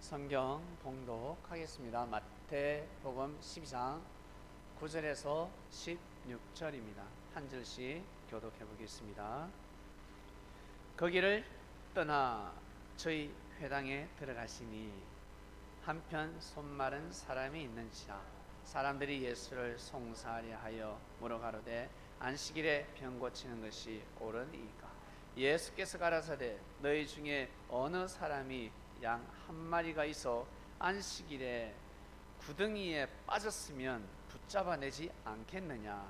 성경 봉독하겠습니다. 마태복음 12장 9절에서 16절입니다. 한 절씩 교독해 보겠습니다. 거기를 떠나 저희 회당에 들어가시니 한편 손마른 사람이 있는지라. 사람들이 예수를 송사하려 하여 물어가로되 안식일에 병 고치는 것이 옳으니까? 예수께서 가라사대 너희 중에 어느 사람이 양 한 마리가 있어 안식일에 구덩이에 빠졌으면 붙잡아내지 않겠느냐?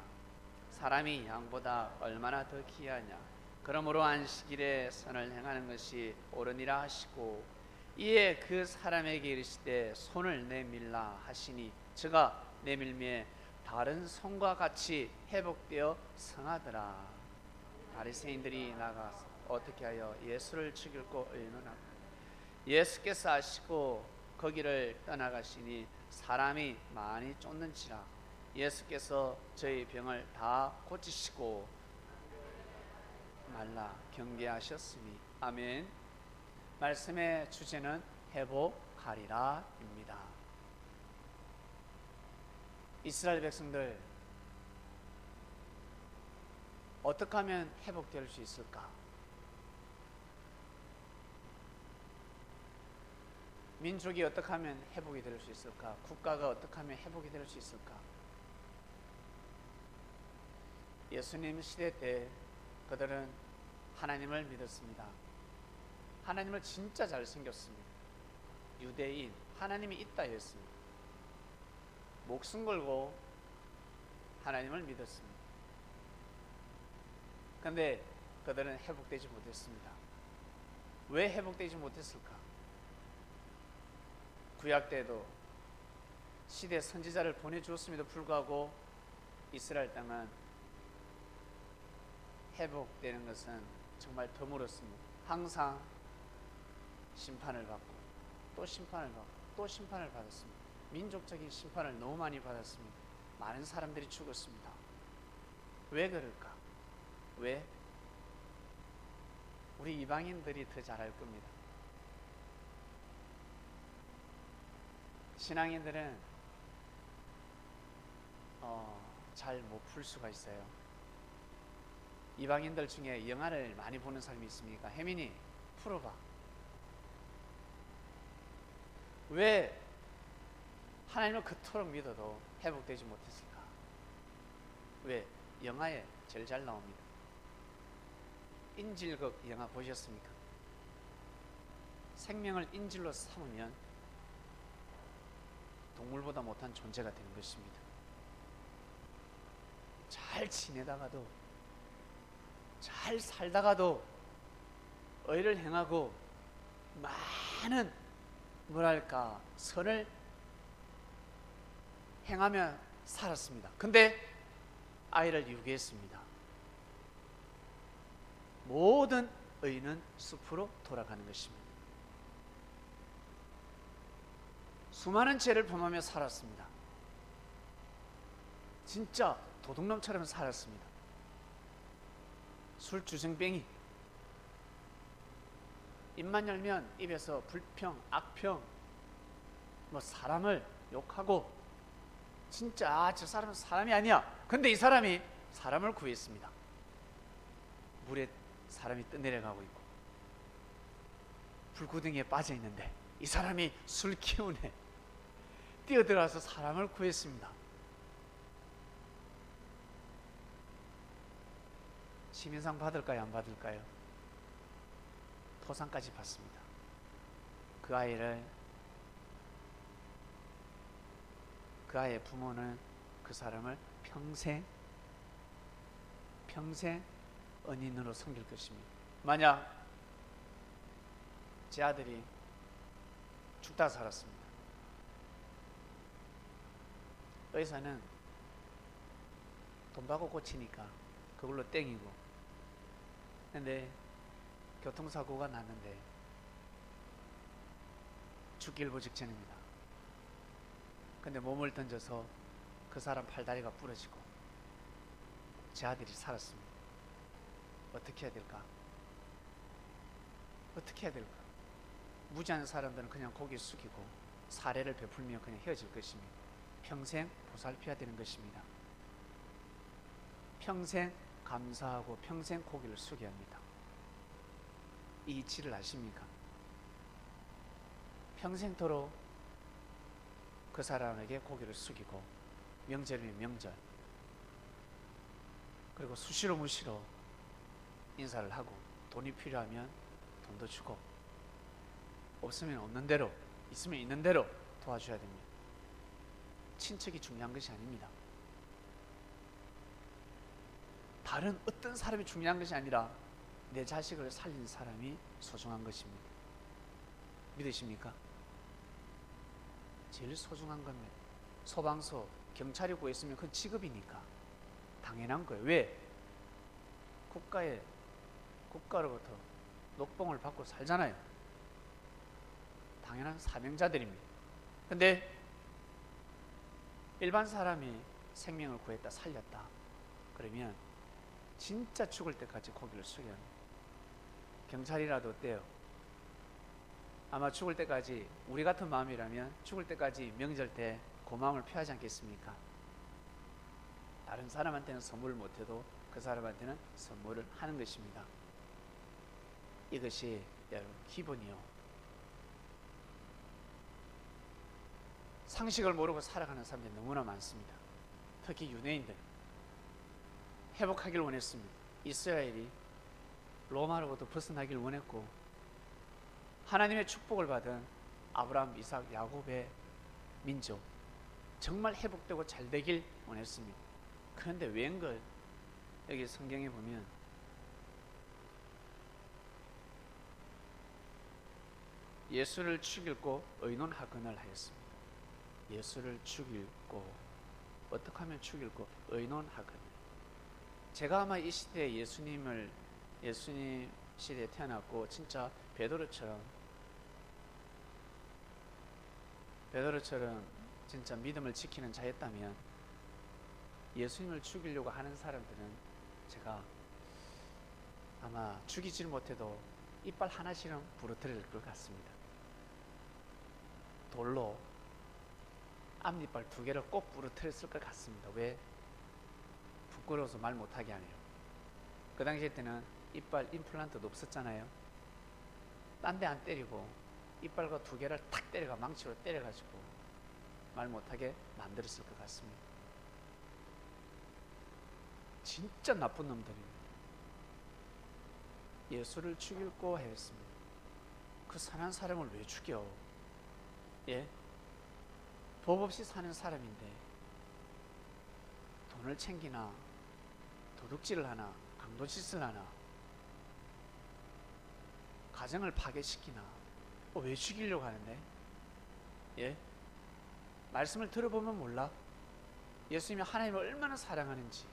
사람이 양보다 얼마나 더 귀하냐? 그러므로 안식일에 선을 행하는 것이 옳으니라 하시고, 이에 그 사람에게 이르시되 손을 내밀라 하시니 저가 내밀매 다른 손과 같이 회복되어 성하더라. 바리새인들이 나가서 어떻게 하여 예수를 죽일고 의논하고, 예수께서 아시고 거기를 떠나가시니 사람이 많이 쫓는지라. 예수께서 저희 병을 다 고치시고 말라 경계하셨으니. 아멘. 말씀의 주제는 회복하리라 입니다. 이스라엘 백성들 어떻게 하면 회복될 수 있을까? 민족이 어떻게 하면 회복이 될 수 있을까? 국가가 어떻게 하면 회복이 될 수 있을까? 예수님 시대 때 그들은 하나님을 믿었습니다. 하나님을 진짜 잘생겼습니다. 유대인, 하나님이 있다 했습니다. 목숨 걸고 하나님을 믿었습니다. 그런데 그들은 회복되지 못했습니다. 왜 회복되지 못했을까? 구약 때도 시대 선지자를 보내주었음에도 불구하고 이스라엘 땅은 회복되는 것은 정말 드물었습니다. 항상 심판을 받고 또 심판을 받고 또 심판을 받았습니다. 민족적인 심판을 너무 많이 받았습니다. 많은 사람들이 죽었습니다. 왜 그럴까? 왜? 우리 이방인들이 더 잘 알 겁니다. 신앙인들은 잘 못 풀 수가 있어요. 이방인들 중에 영화를 많이 보는 사람이 있습니까? 혜민이 풀어봐. 왜 하나님을 그토록 믿어도 회복되지 못했을까? 왜? 영화에 제일 잘 나옵니다. 인질극 영화 보셨습니까? 생명을 인질로 삼으면 동물보다 못한 존재가 되는 것입니다. 잘 지내다가도, 잘 살다가도 의를 행하고 많은 선을 행하며 살았습니다. 근데 아이를 유기했습니다. 모든 의는 숲으로 돌아가는 것입니다. 수많은 죄를 범하며 살았습니다. 진짜 도둑놈처럼 살았습니다. 술주정뱅이, 입만 열면 입에서 불평, 악평, 사람을 욕하고, 진짜 저 사람은 사람이 아니야. 근데 이 사람이 사람을 구했습니다. 물에 사람이 떠내려가고 있고 불구덩이에 빠져 있는데 이 사람이 술 기운에 뛰어들어서 사람을 구했습니다. 시민상 받을까요? 안 받을까요? 토상까지 받습니다. 그 아이의 부모는 그 사람을 평생 은인으로 섬길 것입니다. 만약 제 아들이 죽다 살았습니다. 의사는 돈 받고 고치니까 그걸로 땡이고, 근데 교통사고가 났는데 죽기일보 직전입니다. 근데 몸을 던져서 그 사람 팔다리가 부러지고 제 아들이 살았습니다. 어떻게 해야 될까? 어떻게 해야 될까? 무지한 사람들은 그냥 고개 숙이고 사례를 베풀며 그냥 헤어질 것입니다. 평생 보살펴야 되는 것입니다. 평생 감사하고 평생 고개를 숙여야 합니다. 이 이치를 아십니까? 평생토록 그 사람에게 고개를 숙이고 명절이면 명절, 그리고 수시로 무시로 인사를 하고 돈이 필요하면 돈도 주고 없으면 없는 대로, 있으면 있는 대로 도와줘야 됩니다. 친척이 중요한 것이 아닙니다. 다른 어떤 사람이 중요한 것이 아니라 내 자식을 살린 사람이 소중한 것입니다. 믿으십니까? 제일 소중한 겁니다. 소방서, 경찰이 구했으면 그건 직업이니까 당연한 거예요. 왜? 국가로부터 녹봉을 받고 살잖아요. 당연한 사명자들입니다. 근데 일반 사람이 생명을 구했다, 살렸다 그러면 진짜 죽을 때까지 고개를 숙여야 합니다. 경찰이라도 어때요? 아마 죽을 때까지, 우리 같은 마음이라면 죽을 때까지 명절 때 고마움을 표하지 않겠습니까? 다른 사람한테는 선물을 못해도 그 사람한테는 선물을 하는 것입니다. 이것이 여러분 기본이요. 상식을 모르고 살아가는 사람들이 너무나 많습니다. 특히 유대인들 회복하길 원했습니다. 이스라엘이 로마로부터 벗어나길 원했고 하나님의 축복을 받은 아브라함, 이삭, 야곱의 민족 정말 회복되고 잘 되길 원했습니다. 그런데 웬걸 여기 성경에 보면 예수를 죽이고 의논하거늘 하였습니다. 예수를 죽이고 어떻게 하면 죽이고 의논하거늘. 제가 아마 이 시대에 예수님 시대에 태어났고 진짜 베드로처럼 진짜 믿음을 지키는 자였다면 예수님을 죽이려고 하는 사람들은 제가 아마 죽이질 못해도 이빨 하나씩은 부러뜨릴 것 같습니다. 돌로 앞니빨 2개를 꼭 부러뜨렸을 것 같습니다. 왜? 부끄러워서 말 못하게 하네요. 그 당시 때는 이빨 임플란트도 없었잖아요. 딴 데 안 때리고 이빨과 2개를 탁 때려가 망치로 때려가지고 말 못하게 만들었을 것 같습니다. 진짜 나쁜 놈들입니다. 예수를 죽이고 했습니다. 그 선한 사람을 왜 죽여? 예? 법 없이 사는 사람인데 돈을 챙기나 도둑질을 하나 강도짓을 하나 가정을 파괴시키나 왜 죽이려고 하는데? 예? 말씀을 들어보면 몰라? 예수님이 하나님을 얼마나 사랑하는지,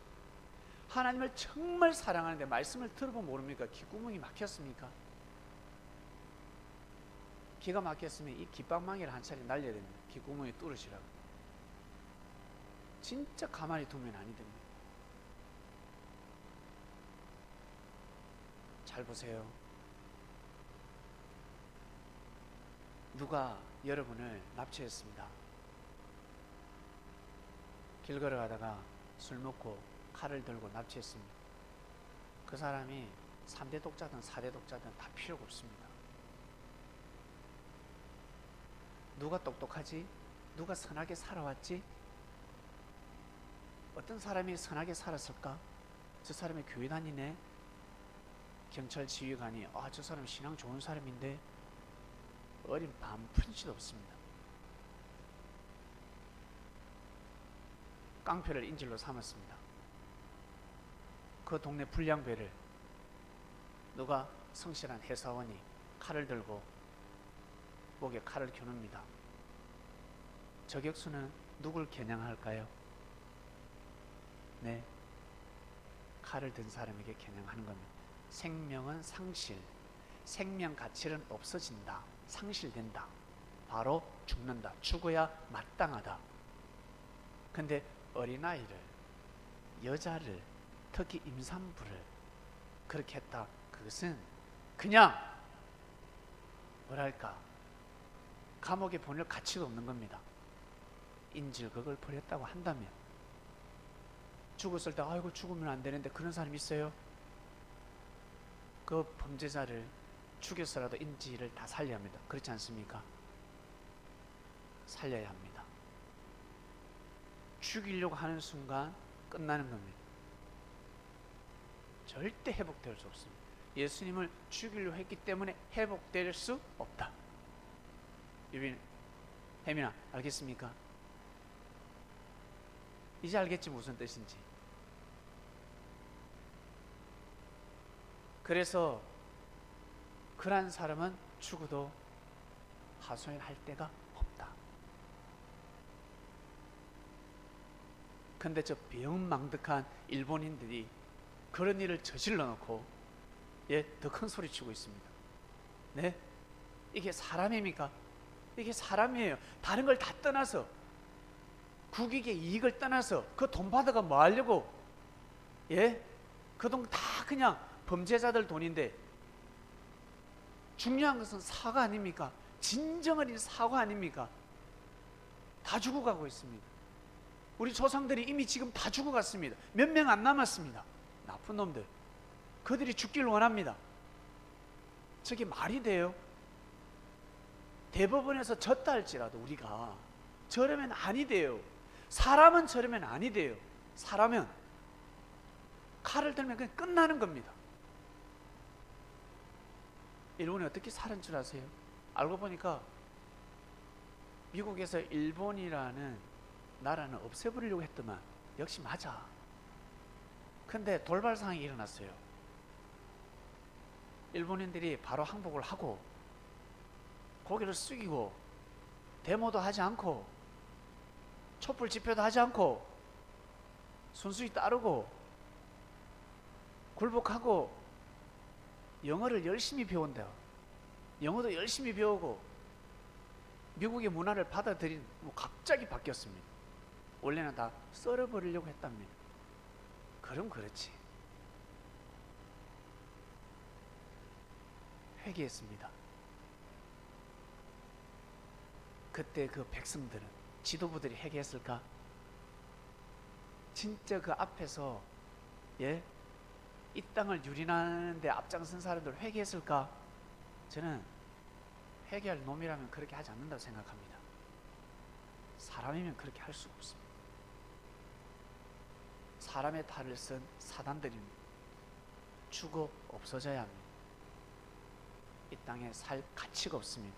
하나님을 정말 사랑하는데 말씀을 들어보면 모릅니까? 귓구멍이 막혔습니까? 기가 막혔으면 이 귓방망이를 한 차례 날려야 됩니다. 귓구멍이 뚫으시라고. 진짜 가만히 두면 아니 됩니다. 잘 보세요. 누가 여러분을 납치했습니다. 길 걸어가다가 술 먹고 칼을 들고 납치했습니다. 그 사람이 3대 독자든 4대 독자든 다 필요가 없습니다. 누가 똑똑하지? 누가 선하게 살아왔지? 어떤 사람이 선하게 살았을까? 저 사람이 교회 다니네? 경찰 지휘관이 저 사람 신앙 좋은 사람인데 어린 반푼치도 없습니다. 깡패를 인질로 삼았습니다. 그 동네 불량배를 누가 성실한 회사원이 칼을 들고 목에 칼을 겨눕니다. 저격수는 누굴 겨냥할까요? 네, 칼을 든 사람에게 겨냥하는 겁니다. 생명은 상실, 생명 가치는 없어진다, 상실된다, 바로 죽는다, 죽어야 마땅하다. 근데 어린아이를, 여자를, 특히 임산부를 그렇게 했다. 그것은 그냥 뭐랄까 감옥에 보낼 가치가 없는 겁니다. 인질극을 벌였다고 한다면. 죽었을 때 아이고 죽으면 안 되는데 그런 사람 있어요? 그 범죄자를 죽여서라도 인질을 다 살려야 합니다. 그렇지 않습니까? 살려야 합니다. 죽이려고 하는 순간 끝나는 겁니다. 절대 회복될 수 없습니다. 예수님을 죽이려고 했기 때문에 회복될 수 없다. 혜민아, 알겠습니까? 이제 알겠지 무슨 뜻인지. 그래서 그러한 사람은 죽어도 하소연할 데가 없다. 근데 저 배은망덕한 일본인들이 그런 일을 저질러 놓고 더 큰 소리 치고 있습니다. 네? 이게 사람입니까? 이게 사람이에요. 다른 걸 다 떠나서, 국익의 이익을 떠나서 그 돈 받아가 뭐 하려고? 그 돈 다 그냥 범죄자들 돈인데, 중요한 것은 사과 아닙니까? 진정한 사과 아닙니까? 다 죽어가고 있습니다. 우리 조상들이 이미 지금 다 죽어갔습니다. 몇 명 안 남았습니다. 나쁜 놈들. 그들이 죽기를 원합니다. 저게 말이 돼요? 대법원에서 졌다 할지라도 우리가 저러면 아니 돼요. 사람은 저러면 아니 돼요. 사람은 칼을 들면 그냥 끝나는 겁니다. 일본이 어떻게 살은 줄 아세요? 알고 보니까 미국에서 일본이라는 나라는 없애버리려고 했더만 역시 맞아. 근데 돌발 상황이 일어났어요. 일본인들이 바로 항복을 하고 고개를 숙이고 데모도 하지 않고 촛불 집회도 하지 않고 순수히 따르고 굴복하고 영어를 열심히 배운대요. 영어도 열심히 배우고 미국의 문화를 받아들인 갑자기 바뀌었습니다. 원래는 다 썰어버리려고 했답니다. 그럼 그렇지. 회개했습니다. 그때 그 백성들은, 지도부들이 회개했을까? 진짜 그 앞에서 이 땅을 유린하는데 앞장선 사람들 회개했을까? 저는 회개할 놈이라면 그렇게 하지 않는다고 생각합니다. 사람이면 그렇게 할 수가 없습니다. 사람의 탈을 쓴 사단들입니다. 죽어 없어져야 합니다. 이 땅에 살 가치가 없습니다.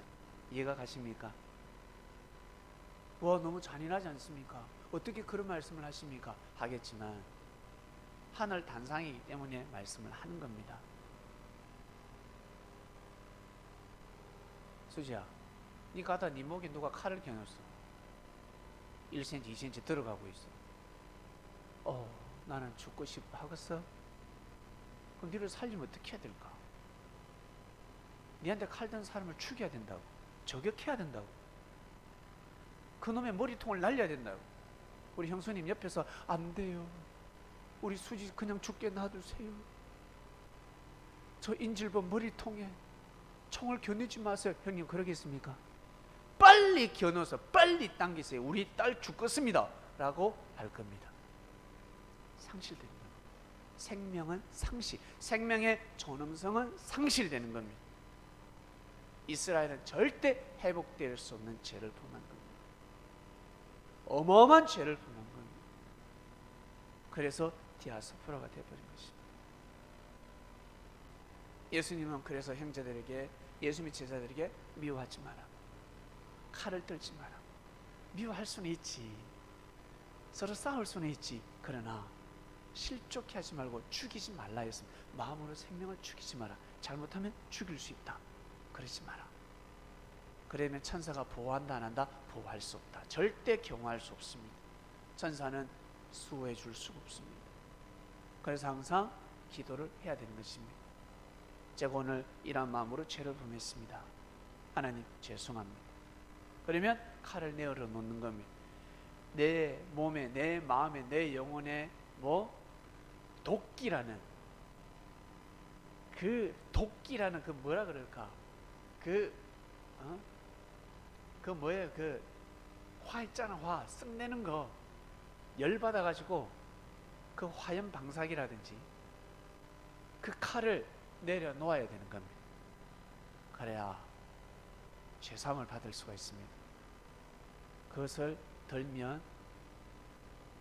이해가 가십니까? 와, 너무 잔인하지 않습니까? 어떻게 그런 말씀을 하십니까? 하겠지만 하늘 단상이기 때문에 말씀을 하는 겁니다. 수지야, 니 가다 니 목에 누가 칼을 겨눴어. 1cm, 2cm 들어가고 있어. 나는 죽고 싶어 하겠어? 그럼 니를 살리면 어떻게 해야 될까? 니한테 칼 든 사람을 죽여야 된다고. 저격해야 된다고. 그놈의 머리통을 날려야 된다고. 우리 형수님 옆에서 안 돼요. 우리 수지 그냥 죽게 놔두세요. 저 인질범 머리통에 총을 겨누지 마세요. 형님 그러겠습니까? 빨리 겨누어서 빨리 당기세요. 우리 딸 죽겠습니다 라고 할 겁니다. 상실되는 겁니다. 생명은 상실, 생명의 존엄성은 상실되는 겁니다. 이스라엘은 절대 회복될 수 없는 죄를 범한 겁니다. 어마어마한 죄를 범한 겁니다. 그래서 디아스포라가 되어버린 것입니다. 예수님은 그래서 형제들에게, 예수 및 제자들에게 미워하지 마라, 칼을 들지 마라. 미워할 수는 있지, 서로 싸울 수는 있지. 그러나 실족해 하지 말고 죽이지 말라 했습니다. 마음으로 생명을 죽이지 마라. 잘못하면 죽일 수 있다. 그러지 마라. 그러면 천사가 보호한다 안 한다? 보호할 수 없다. 절대 경호할 수 없습니다. 천사는 수호해 줄 수가 없습니다. 그래서 항상 기도를 해야 되는 것입니다. 제가 오늘 이런 마음으로 죄를 범했습니다. 하나님 죄송합니다. 그러면 칼을 내어려 놓는 겁니다. 내 몸에, 내 마음에, 내 영혼에 도끼라는 그 뭐라 그럴까? 그 뭐예요? 그 화 있잖아, 화 쓱내는 거 열 받아가지고 그 화염 방사기라든지 그 칼을 내려놓아야 되는 겁니다. 그래야 죄사함을 받을 수가 있습니다. 그것을 덜면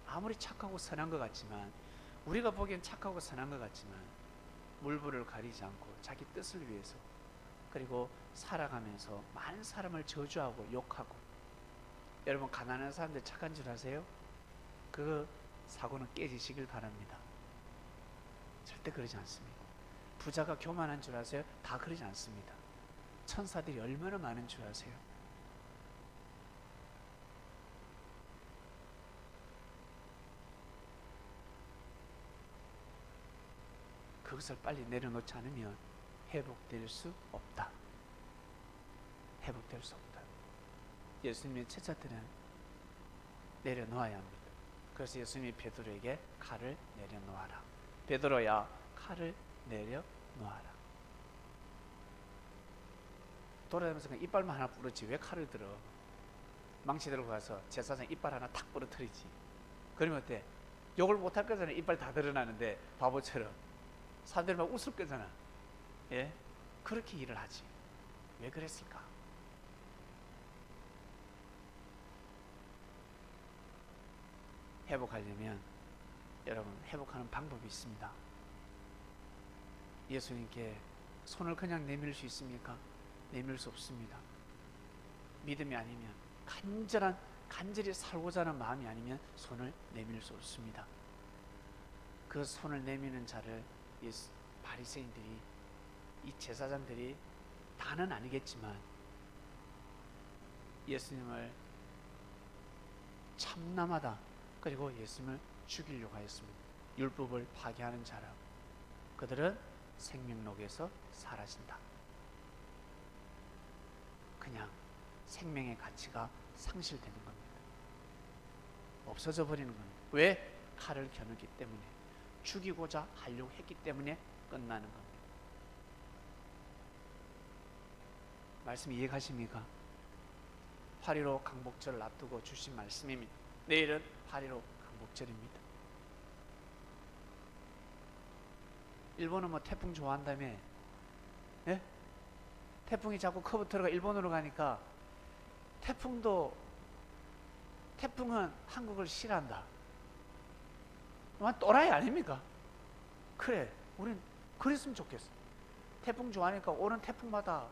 아무리 착하고 선한 것 같지만, 우리가 보기엔 착하고 선한 것 같지만 물불을 가리지 않고 자기 뜻을 위해서, 그리고 살아가면서 많은 사람을 저주하고 욕하고. 여러분, 가난한 사람들 착한 줄 아세요? 그 사고는 깨지시길 바랍니다. 절대 그러지 않습니다. 부자가 교만한 줄 아세요? 다 그러지 않습니다. 천사들이 얼마나 많은 줄 아세요? 그것을 빨리 내려놓지 않으면 회복될 수 없다. 회복될 수 없다. 예수님의 제자들은 내려놓아야 합니다. 그래서 예수님이 베드로에게 칼을 내려놓아라. 베드로야, 칼을 내려놓아라. 돌아다니면서 그냥 이빨만 하나 부러지 왜 칼을 들어? 망치 들고 가서 제사장 이빨 하나 탁 부러뜨리지. 그러면 어때? 욕을 못할 거잖아. 이빨 다 드러나는데 바보처럼. 사람들이 막 웃을 거잖아. 예? 그렇게 일을 하지. 왜 그랬을까? 회복하려면 여러분, 회복하는 방법이 있습니다. 예수님께 손을 그냥 내밀 수 있습니까? 내밀 수 없습니다. 믿음이 아니면, 간절히 살고자 하는 마음이 아니면 손을 내밀 수 없습니다. 그 손을 내미는 자를 바리새인들이, 이 제사장들이 다는 아니겠지만 예수님을 참남하다, 그리고 예수님을 죽이려고 하였습니다. 율법을 파괴하는 자라. 그들은 생명록에서 사라진다. 그냥 생명의 가치가 상실되는 겁니다. 없어져 버리는 겁니다. 왜? 칼을 겨누기 때문에, 죽이고자 하려고 했기 때문에 끝나는 겁니다. 말씀 이해가십니까? 8.15 강복절을 앞두고 주신 말씀입니다. 내일은 8.15 강복절입니다. 일본은 뭐 태풍 좋아한다며? 예? 태풍이 자꾸 커브트로가 일본으로 가니까 태풍은 한국을 싫어한다. 완 또라이 아닙니까? 그래, 우린 그랬으면 좋겠어. 태풍 좋아하니까 오는 태풍마다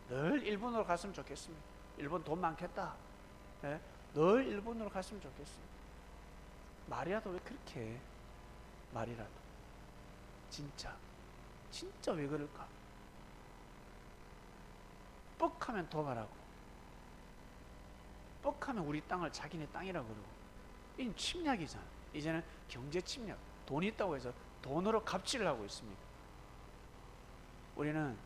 늘 일본으로 갔으면 좋겠습니다. 일본 돈 많겠다. 예? 늘 일본으로 갔으면 좋겠습니다. 말이라도 왜 그렇게 해? 말이라도 진짜 왜 그럴까? 뻑하면 도발하고, 뻑하면 우리 땅을 자기네 땅이라고 그러고. 이건 침략이잖아. 이제는 경제 침략, 돈이 있다고 해서 돈으로 갑질을 하고 있습니다. 우리는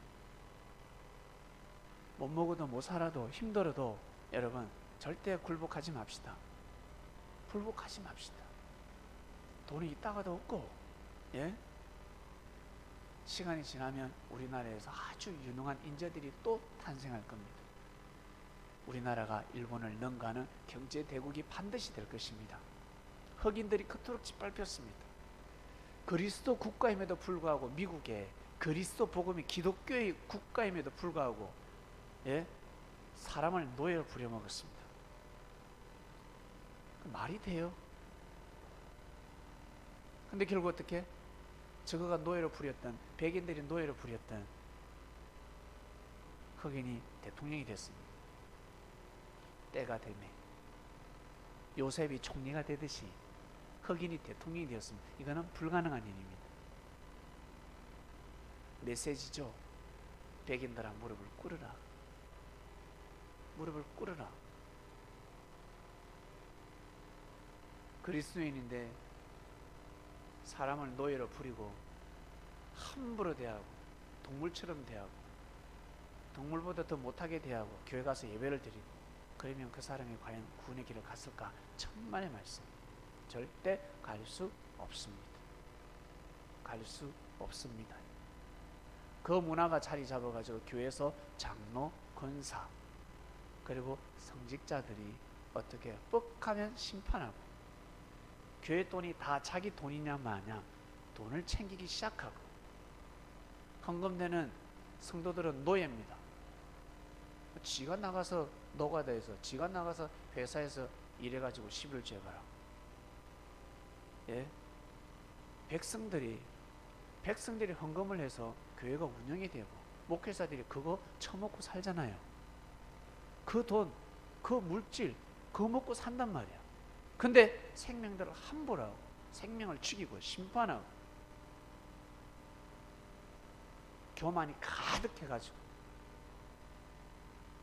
못 먹어도 못 살아도 힘들어도 여러분 절대 굴복하지 맙시다. 굴복하지 맙시다. 돈이 있다가도 없고, 예? 시간이 지나면 우리나라에서 아주 유능한 인재들이 또 탄생할 겁니다. 우리나라가 일본을 능가하는 경제 대국이 반드시 될 것입니다. 흑인들이 그토록 짓밟혔습니다. 그리스도 국가임에도 불구하고, 미국에 그리스도 복음이 기독교의 국가임에도 불구하고, 예? 사람을 노예로 부려먹었습니다. 말이 돼요? 근데 결국 어떻게? 저거가 노예로 부렸던, 백인들이 노예로 부렸던 흑인이 대통령이 됐습니다. 때가 되매 요셉이 총리가 되듯이 흑인이 대통령이 되었습니다. 이거는 불가능한 일입니다. 메시지죠. 백인들아, 무릎을 꿇으라. 무릎을 꿇으라. 그리스도인인데 사람을 노예로 부리고 함부로 대하고, 동물처럼 대하고, 동물보다 더 못하게 대하고, 교회 가서 예배를 드리고, 그러면 그 사람이 과연 구원의 길을 갔을까? 천만의 말씀. 절대 갈 수 없습니다. 갈 수 없습니다. 그 문화가 자리 잡아가지고 교회에서 장로, 권사, 그리고 성직자들이 어떻게 해요? 뻑하면 심판하고, 교회 돈이 다 자기 돈이냐 마냐 돈을 챙기기 시작하고, 헌금되는 성도들은 노예입니다. 지가 나가서 노가다에서, 지가 나가서 회사에서 일해가지고 11조 해가라. 예? 백성들이 헌금을 해서 교회가 운영이 되고, 목회자들이 그거 처먹고 살잖아요. 그 돈, 그 물질, 그거 먹고 산단 말이야. 근데 생명들을 함부로 하고, 생명을 죽이고 심판하고, 교만이 가득해가지고,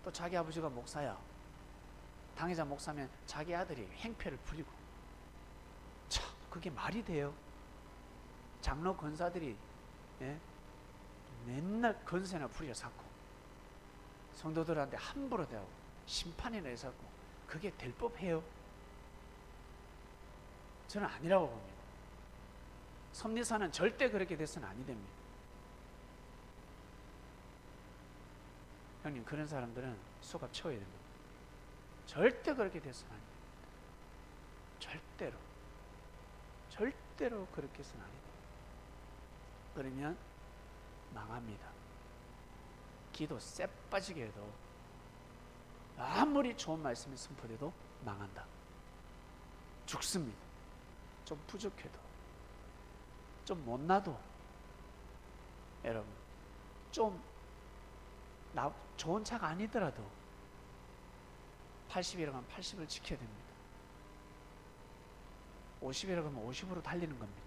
또 자기 아버지가 목사야, 당회자 목사면 자기 아들이 행패를 부리고, 참 그게 말이 돼요? 장로 권사들이 맨날 건세나 부려 쌓고 성도들한테 함부로 대하고 심판이나 해서 그게 될 법해요? 저는 아니라고 봅니다. 섭리사는 절대 그렇게 돼서는 아니 됩니다. 형님, 그런 사람들은 수갑 채워야 됩니다. 절대 그렇게 돼서는 아니 됩니다. 절대로 그렇게 해서는 아니 됩니다. 그러면 망합니다. 기도 쎄 빠지게 해도, 아무리 좋은 말씀이 선포돼도 망한다. 죽습니다. 좀 부족해도, 좀 못나도, 여러분 좀 좋은 차가 아니더라도 80이라고 하면 80을 지켜야 됩니다. 50이라고 하면 50으로 달리는 겁니다.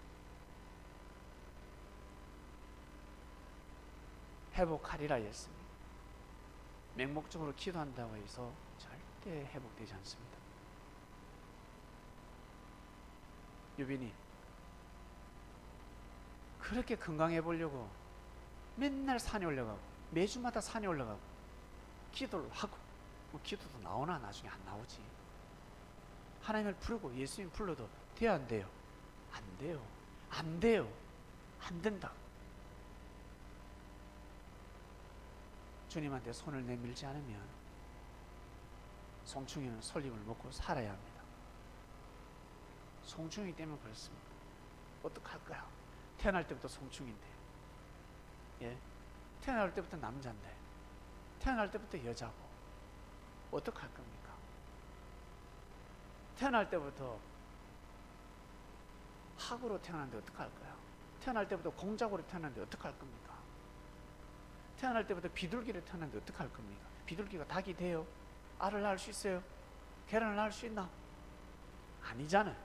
회복하리라 했습니다. 맹목적으로 기도한다고 해서 절대 회복되지 않습니다. 유빈이 그렇게 건강해 보려고 맨날 산에 올라가고, 매주마다 산에 올라가고 기도를 하고, 기도도 나오나? 나중에 안 나오지. 하나님을 부르고 예수님 불러도 돼요, 안 돼요? 안 돼요. 안 돼요. 안 된다. 주님한테 손을 내밀지 않으면 송충이는 솔잎을 먹고 살아야 합니다. 송충이 때문에 그렇습니다. 어떡할까요? 태어날 때부터 송충인데, 예? 태어날 때부터 남자인데, 태어날 때부터 여자고, 어떡할 겁니까? 태어날 때부터 학으로 태어났는데 어떡할까요? 태어날 때부터 공작으로 태어났는데 어떡할 겁니까? 태어날 때부터 비둘기를 태어났는데 어떡할 겁니까? 비둘기가 닭이 돼요? 알을 낳을 수 있어요? 계란을 낳을 수 있나? 아니잖아요.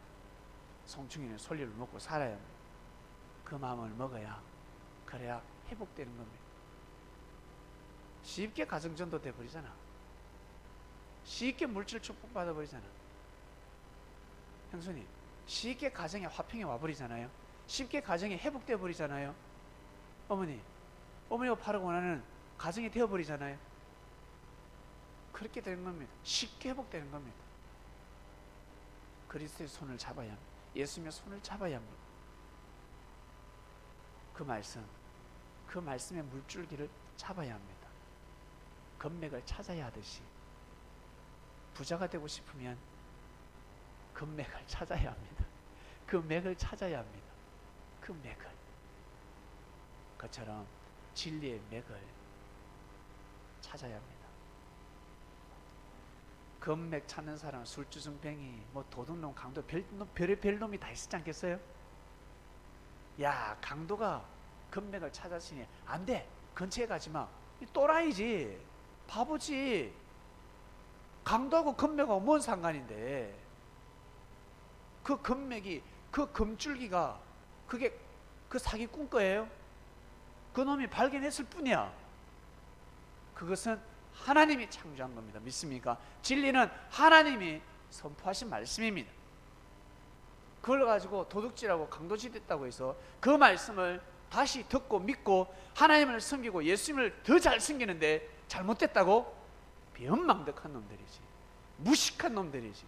송충이는 솔잎을 먹고 살아야 합니다. 그 마음을 먹어야, 그래야 회복되는 겁니다. 쉽게 가정전도 돼버리잖아. 쉽게 물질 축복 받아버리잖아. 형수님, 쉽게 가정에 화평이 와버리잖아요. 쉽게 가정이 회복돼 버리잖아요. 어머니가 바로 원하는 가정이 되어버리잖아요. 그렇게 되는 겁니다. 쉽게 회복되는 겁니다. 그리스도의 손을 잡아야 합니다. 예수님의 손을 잡아야 합니다. 그 말씀의 물줄기를 잡아야 합니다. 금맥을 찾아야 하듯이, 부자가 되고 싶으면 금맥을 찾아야 합니다. 그 맥을 찾아야 합니다. 그 맥을. 그처럼 진리의 맥을 찾아야 합니다. 금맥 찾는 사람은 술주정뱅이, 도둑놈, 강도, 별의 놈이 다 있었지 않겠어요? 야, 강도가 금맥을 찾았으니 안 돼, 근처에 가지 마. 또라이지, 바보지. 강도하고 금맥하고 뭔 상관인데, 그 금맥이, 그 금줄기가 그게 그 사기꾼 거예요? 그 놈이 발견했을 뿐이야. 그것은 하나님이 창조한 겁니다. 믿습니까? 진리는 하나님이 선포하신 말씀입니다. 그걸 가지고 도둑질하고 강도질 됐다고 해서 그 말씀을 다시 듣고 믿고 하나님을 섬기고 예수님을 더 잘 섬기는데 잘못됐다고? 변망덕한 놈들이지, 무식한 놈들이지.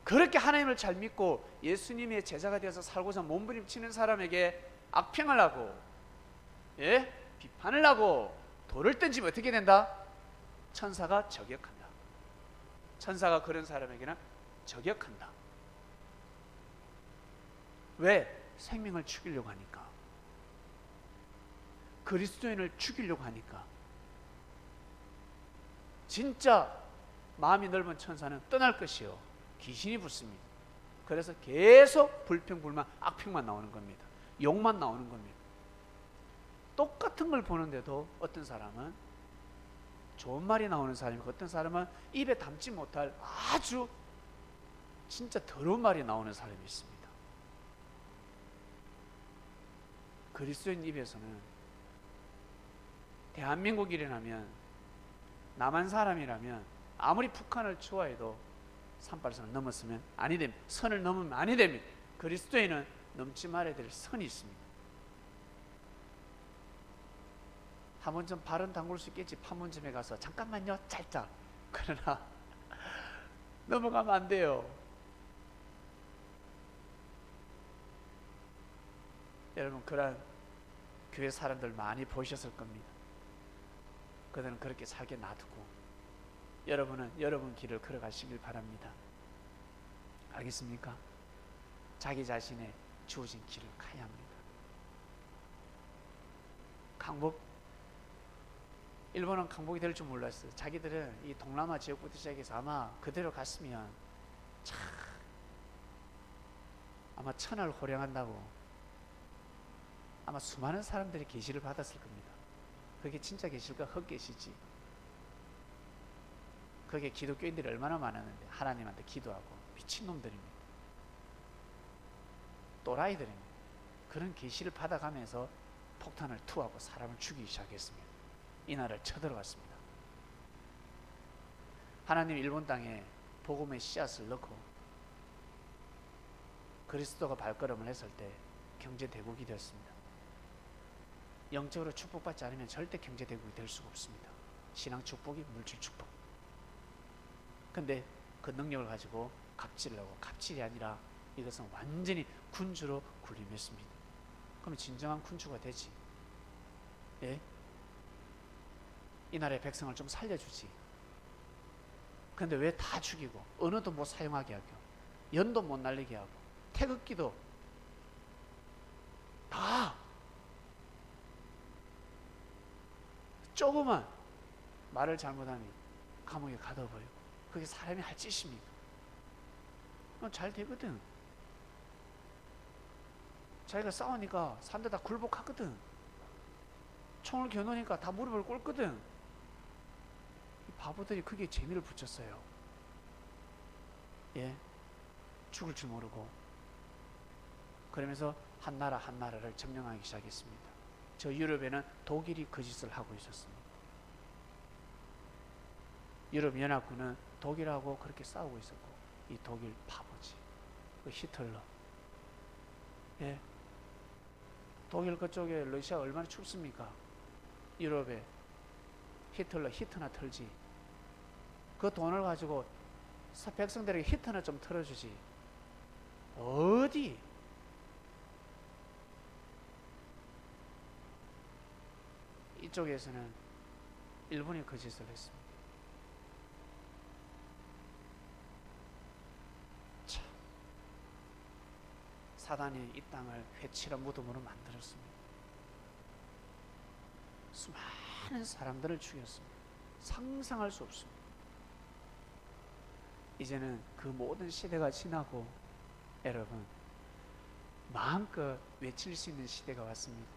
그렇게 하나님을 잘 믿고 예수님의 제자가 되어서 살고자 몸부림치는 사람에게 악평을 하고, 비판을 하고 돌을 던지면 어떻게 된다? 천사가 저격한다. 천사가 그런 사람에게는 저격한다. 왜? 생명을 죽이려고 하니까. 그리스도인을 죽이려고 하니까. 진짜 마음이 넓은 천사는 떠날 것이요 귀신이 붙습니다. 그래서 계속 불평불만 악평만 나오는 겁니다. 욕만 나오는 겁니다. 똑같은 걸 보는데도 어떤 사람은 좋은 말이 나오는 사람이고 어떤 사람은 입에 담지 못할 아주 진짜 더러운 말이 나오는 사람이 있습니다. 그리스도인 입에서는 대한민국이라면 남한 사람이라면 아무리 북한을 좋아해도 38선을 넘었으면 아니 됩니다. 선을 넘으면 아니 됩니다. 그리스도인은 넘지 말아야 될 선이 있습니다. 한 번 좀 발은 담글 수 있겠지. 판문점에 가서 잠깐만요 짤짤. 그러나 넘어가면 안 돼요. 여러분 그런 교회 사람들 많이 보셨을 겁니다. 그들은 그렇게 살게 놔두고 여러분은 여러분 길을 걸어가시길 바랍니다. 알겠습니까? 자기 자신의 주어진 길을 가야 합니다. 강복, 일본은 강복이 될 줄 몰랐어요. 자기들은 이 동남아 지역부터 시작해서 아마 그대로 갔으면 참 아마 천하를 호령한다고 아마 수많은 사람들이 계시를 받았을 겁니다. 그게 진짜 계실까? 헛계시지. 그게 기독교인들이 얼마나 많았는데 하나님한테 기도하고 미친놈들입니다. 또라이들입니다. 그런 계시를 받아가면서 폭탄을 투하고 사람을 죽이기 시작했습니다. 이 나라를 쳐들어갔습니다. 하나님 일본 땅에 복음의 씨앗을 넣고 그리스도가 발걸음을 했을 때 경제대국이 되었습니다. 영적으로 축복받지 않으면 절대 경제대국이 될 수가 없습니다. 신앙 축복이 물질 축복. 근데 그 능력을 가지고 갑질을 하고 갑질이 아니라 이것은 완전히 군주로 군림했습니다. 그럼 진정한 군주가 되지. 예? 이 나라의 백성을 좀 살려주지. 근데 왜 다 죽이고 언어도 못 사용하게 하고 연도 못 날리게 하고 태극기도 다 조그만 말을 잘못하면 감옥에 가둬버리고 그게 사람이 할 짓입니까? 잘 되거든. 자기가 싸우니까 사람들 다 굴복하거든. 총을 겨누니까 다 무릎을 꿇거든. 이 바보들이 그게 재미를 붙였어요. 예, 죽을 줄 모르고. 그러면서 한 나라 한 나라를 점령하기 시작했습니다. 저 유럽에는 독일이 그 짓을 하고 있었습니다. 유럽 연합군은 독일하고 그렇게 싸우고 있었고, 이 독일 바보지. 그 히틀러. 예. 독일 그쪽에 러시아 얼마나 춥습니까? 유럽에 히틀러 히트나 털지. 그 돈을 가지고 백성들에게 히트나 좀 털어주지. 어디? 이쪽에서는 일본이 그 짓을 했습니다. 참, 사단이 이 땅을 회칠한 무덤으로 만들었습니다. 수많은 사람들을 죽였습니다. 상상할 수 없습니다. 이제는 그 모든 시대가 지나고 여러분 마음껏 외칠 수 있는 시대가 왔습니다.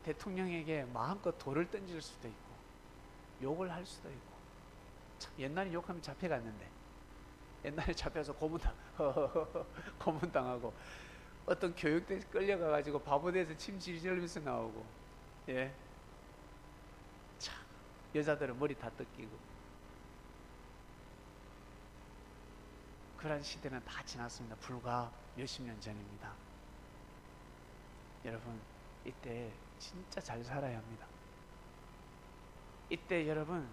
대통령에게 마음껏 돌을 던질 수도 있고 욕을 할 수도 있고. 참, 옛날에 욕하면 잡혀갔는데 옛날에 잡혀서 고문당하고 어떤 교육대 끌려가가지고 바보대에서 침 지르면서 나오고. 예, 참 여자들은 머리 다 뜯기고. 그런 시대는 다 지났습니다. 불과 몇십 년 전입니다. 여러분 이때 진짜 잘 살아야 합니다. 이때 여러분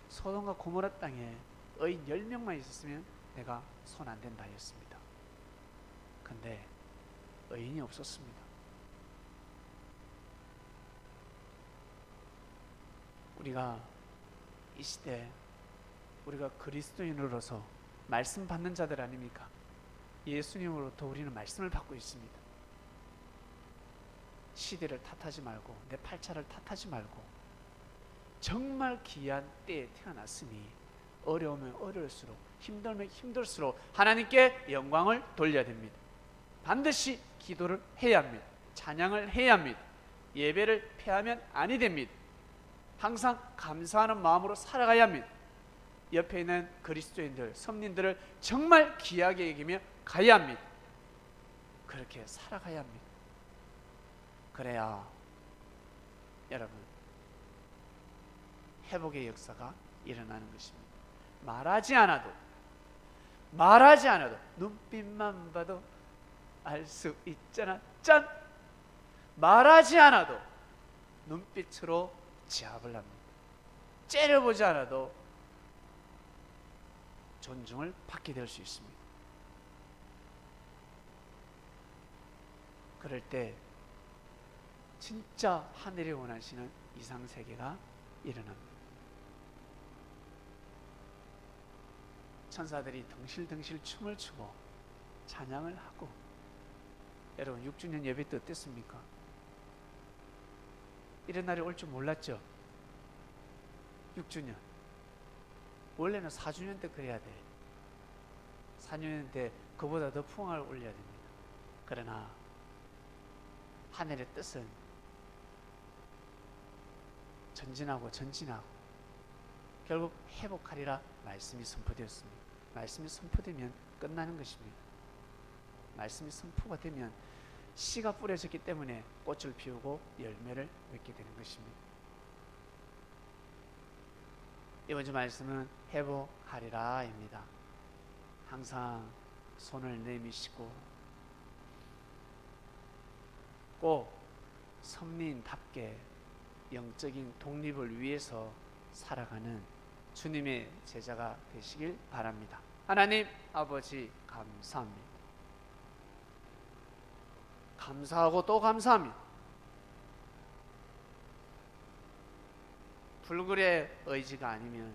소돔과 고모라 땅에 의인 10명만 있었으면 내가 손 안 된다 했습니다. 근데 의인이 없었습니다. 우리가 이 시대 우리가 그리스도인으로서 말씀 받는 자들 아닙니까? 예수님으로부터 우리는 말씀을 받고 있습니다. 시대를 탓하지 말고 내 팔자를 탓하지 말고 정말 귀한 때에 태어났으니 어려우면 어려울수록 힘들면 힘들수록 하나님께 영광을 돌려야 됩니다. 반드시 기도를 해야 합니다. 찬양을 해야 합니다. 예배를 패하면 아니 됩니다. 항상 감사하는 마음으로 살아가야 합니다. 옆에 있는 그리스도인들, 성민들을 정말 귀하게 여기며 가야 합니다. 그렇게 살아가야 합니다. 그래야 여러분 회복의 역사가 일어나는 것입니다. 말하지 않아도 눈빛만 봐도 알 수 있잖아. 짠! 말하지 않아도 눈빛으로 제압을 합니다. 째려보지 않아도 존중을 받게 될 수 있습니다. 그럴 때 진짜 하늘이 원하시는 이상세계가 일어납니다. 천사들이 덩실덩실 춤을 추고 찬양을 하고, 여러분 6주년 예배 때 어땠습니까? 이런 날이 올 줄 몰랐죠? 6주년 원래는 4주년 때 그래야 돼. 4주년 때 그보다 더 풍화를 올려야 됩니다. 그러나 하늘의 뜻은 전진하고 결국 회복하리라 말씀이 선포되었습니다. 말씀이 선포되면 끝나는 것입니다. 말씀이 선포가 되면 씨가 뿌려졌기 때문에 꽃을 피우고 열매를 맺게 되는 것입니다. 이번 주 말씀은 회복하리라입니다. 항상 손을 내미시고 꼭 선민답게 영적인 독립을 위해서 살아가는 주님의 제자가 되시길 바랍니다. 하나님 아버지 감사합니다. 감사하고 또 감사합니다. 불굴의 의지가 아니면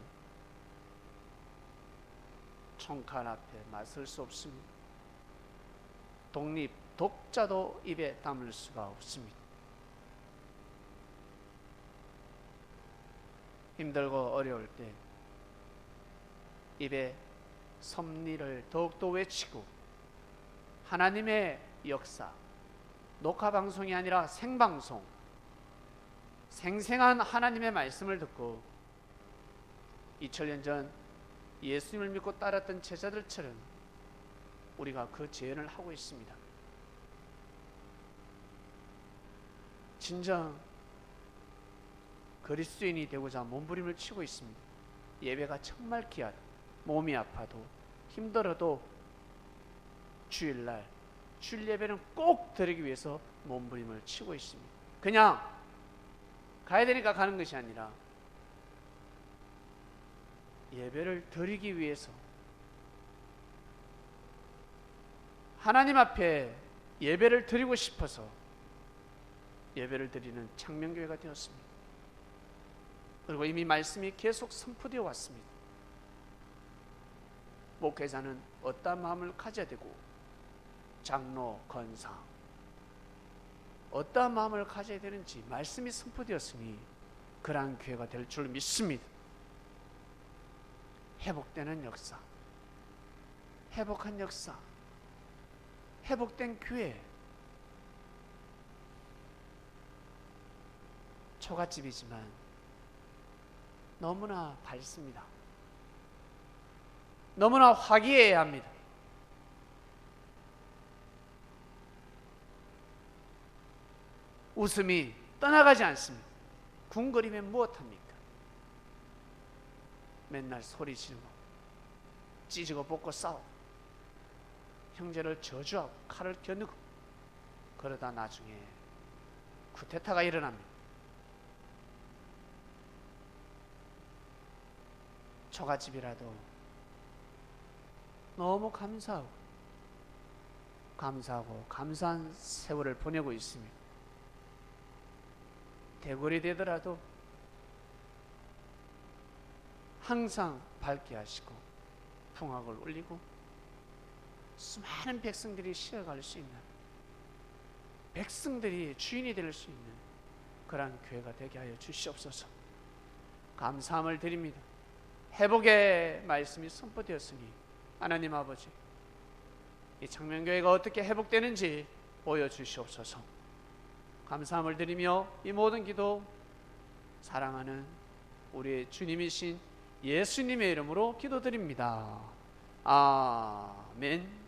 총칼 앞에 맞설 수 없습니다. 독자도 입에 담을 수가 없습니다. 힘들고 어려울 때 입에 섭리를 더욱더 외치고 하나님의 역사, 녹화방송이 아니라 생방송, 생생한 하나님의 말씀을 듣고 2000년 전 예수님을 믿고 따랐던 제자들처럼 우리가 그 재현을 하고 있습니다. 진정 그리스도인이 되고자 몸부림을 치고 있습니다. 예배가 정말 귀하다. 몸이 아파도 힘들어도 주일 예배는 꼭 드리기 위해서 몸부림을 치고 있습니다. 그냥 가야 되니까 가는 것이 아니라 예배를 드리기 위해서 하나님 앞에 예배를 드리고 싶어서 예배를 드리는 창명교회가 되었습니다. 그리고 이미 말씀이 계속 선포되어 왔습니다. 목회자는 어떠한 마음을 가져야 되고 장로, 권사 어떠한 마음을 가져야 되는지 말씀이 선포되었으니 그러한 교회가 될 줄 믿습니다. 회복되는 역사, 회복한 역사, 회복된 교회. 초가집이지만 너무나 밝습니다. 너무나 화기애애해야 합니다. 웃음이 떠나가지 않습니다. 궁거리면 무엇합니까? 맨날 소리 지르고 찢고 볶고 싸우고 형제를 저주하고 칼을 겨누고 그러다 나중에 쿠데타가 일어납니다. 초가집이라도 너무 감사하고 감사한 세월을 보내고 있습니다. 대궐이 되더라도 항상 밝게 하시고 풍악을 울리고 수많은 백성들이 쉬어갈 수 있는, 백성들이 주인이 될 수 있는 그러한 교회가 되게 하여 주시옵소서. 감사함을 드립니다. 회복의 말씀이 선포되었으니 하나님 아버지, 이 창명교회가 어떻게 회복되는지 보여주시옵소서. 감사함을 드리며 이 모든 기도 사랑하는 우리의 주님이신 예수님의 이름으로 기도드립니다. 아멘.